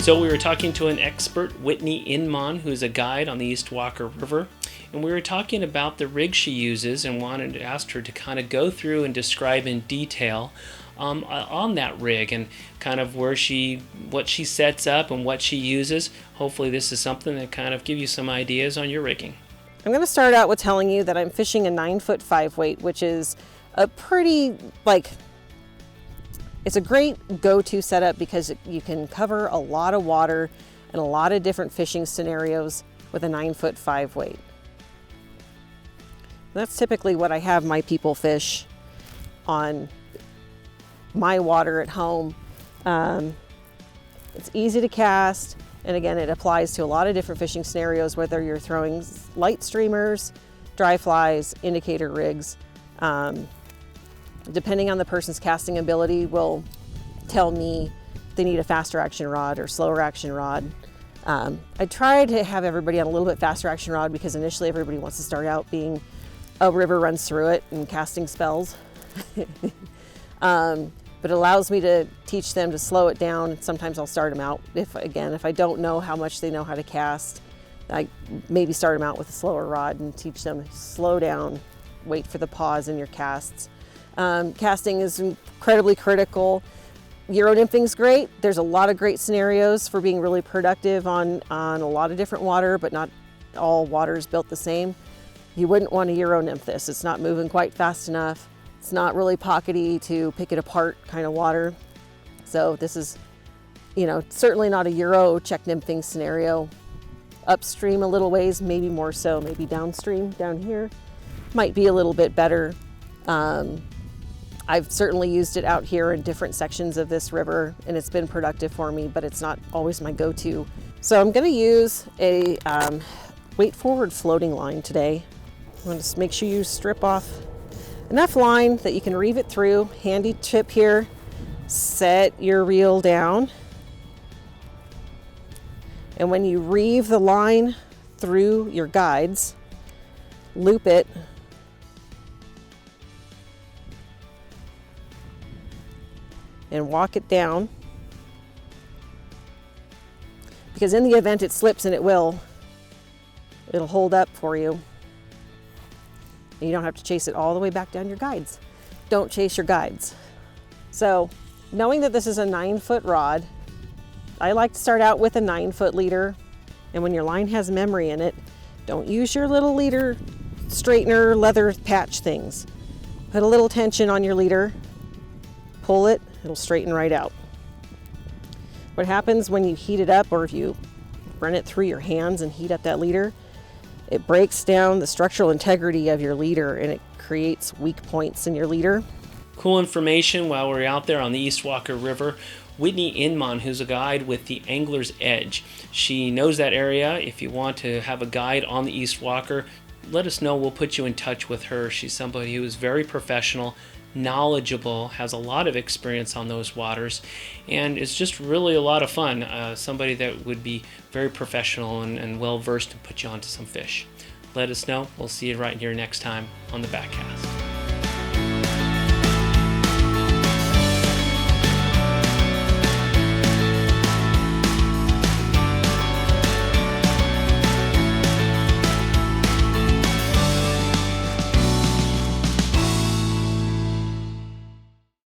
So we were talking to an expert, Whitney Inmon, who's a guide on the East Walker River, and we were talking about the rig she uses and wanted to ask her to kind of go through and describe in detail on that rig and kind of what she sets up and what she uses. Hopefully this is something that kind of give you some ideas on your rigging. I'm going to start out with telling you that I'm fishing a 9-foot 5-weight, which is a pretty, it's a great go-to setup because you can cover a lot of water and a lot of different fishing scenarios with a 9-foot 5-weight. That's typically what I have my people fish on my water at home. It's easy to cast, and again, it applies to a lot of different fishing scenarios, whether you're throwing light streamers, dry flies, indicator rigs. Depending on the person's casting ability will tell me if they need a faster action rod or slower action rod. I try to have everybody on a little bit faster action rod because initially everybody wants to start out being a river runs through it and casting spells. But it allows me to teach them to slow it down. Sometimes I'll start them out. If I don't know how much they know how to cast, I maybe start them out with a slower rod and teach them to slow down, wait for the pause in your casts. Casting is incredibly critical. Euro nymphing's great. There's a lot of great scenarios for being really productive on a lot of different water, but not all water is built the same. You wouldn't want to Euro nymph this. It's not moving quite fast enough. It's not really pockety to pick it apart kind of water. So this is, certainly not a Euro check nymphing scenario. Upstream a little ways, maybe more so, maybe downstream, down here, might be a little bit better. I've certainly used it out here in different sections of this river and it's been productive for me, but it's not always my go-to. So I'm gonna use a weight forward floating line today. I'm gonna just make sure you strip off enough line that you can reeve it through. Handy tip here, set your reel down. And when you reeve the line through your guides, loop it and walk it down, because in the event it slips, and it'll hold up for you. And you don't have to chase it all the way back down your guides. Don't chase your guides. So knowing that this is a 9-foot rod, I like to start out with a 9-foot leader. And when your line has memory in it, don't use your little leader straightener leather patch things. Put a little tension on your leader, pull it, it'll straighten right out. What happens when you heat it up, or if you run it through your hands and heat up that leader, it breaks down the structural integrity of your leader and it creates weak points in your leader. Cool information while we're out there on the East Walker River. Whitney Inmon, who's a guide with the Angler's Edge. She knows that area. If you want to have a guide on the East Walker, let us know. We'll put you in touch with her. She's somebody who is very professional, knowledgeable, has a lot of experience on those waters, and it's just really a lot of fun. Somebody that would be very professional and well versed to put you onto some fish. Let us know. We'll see you right here next time on the Backcast.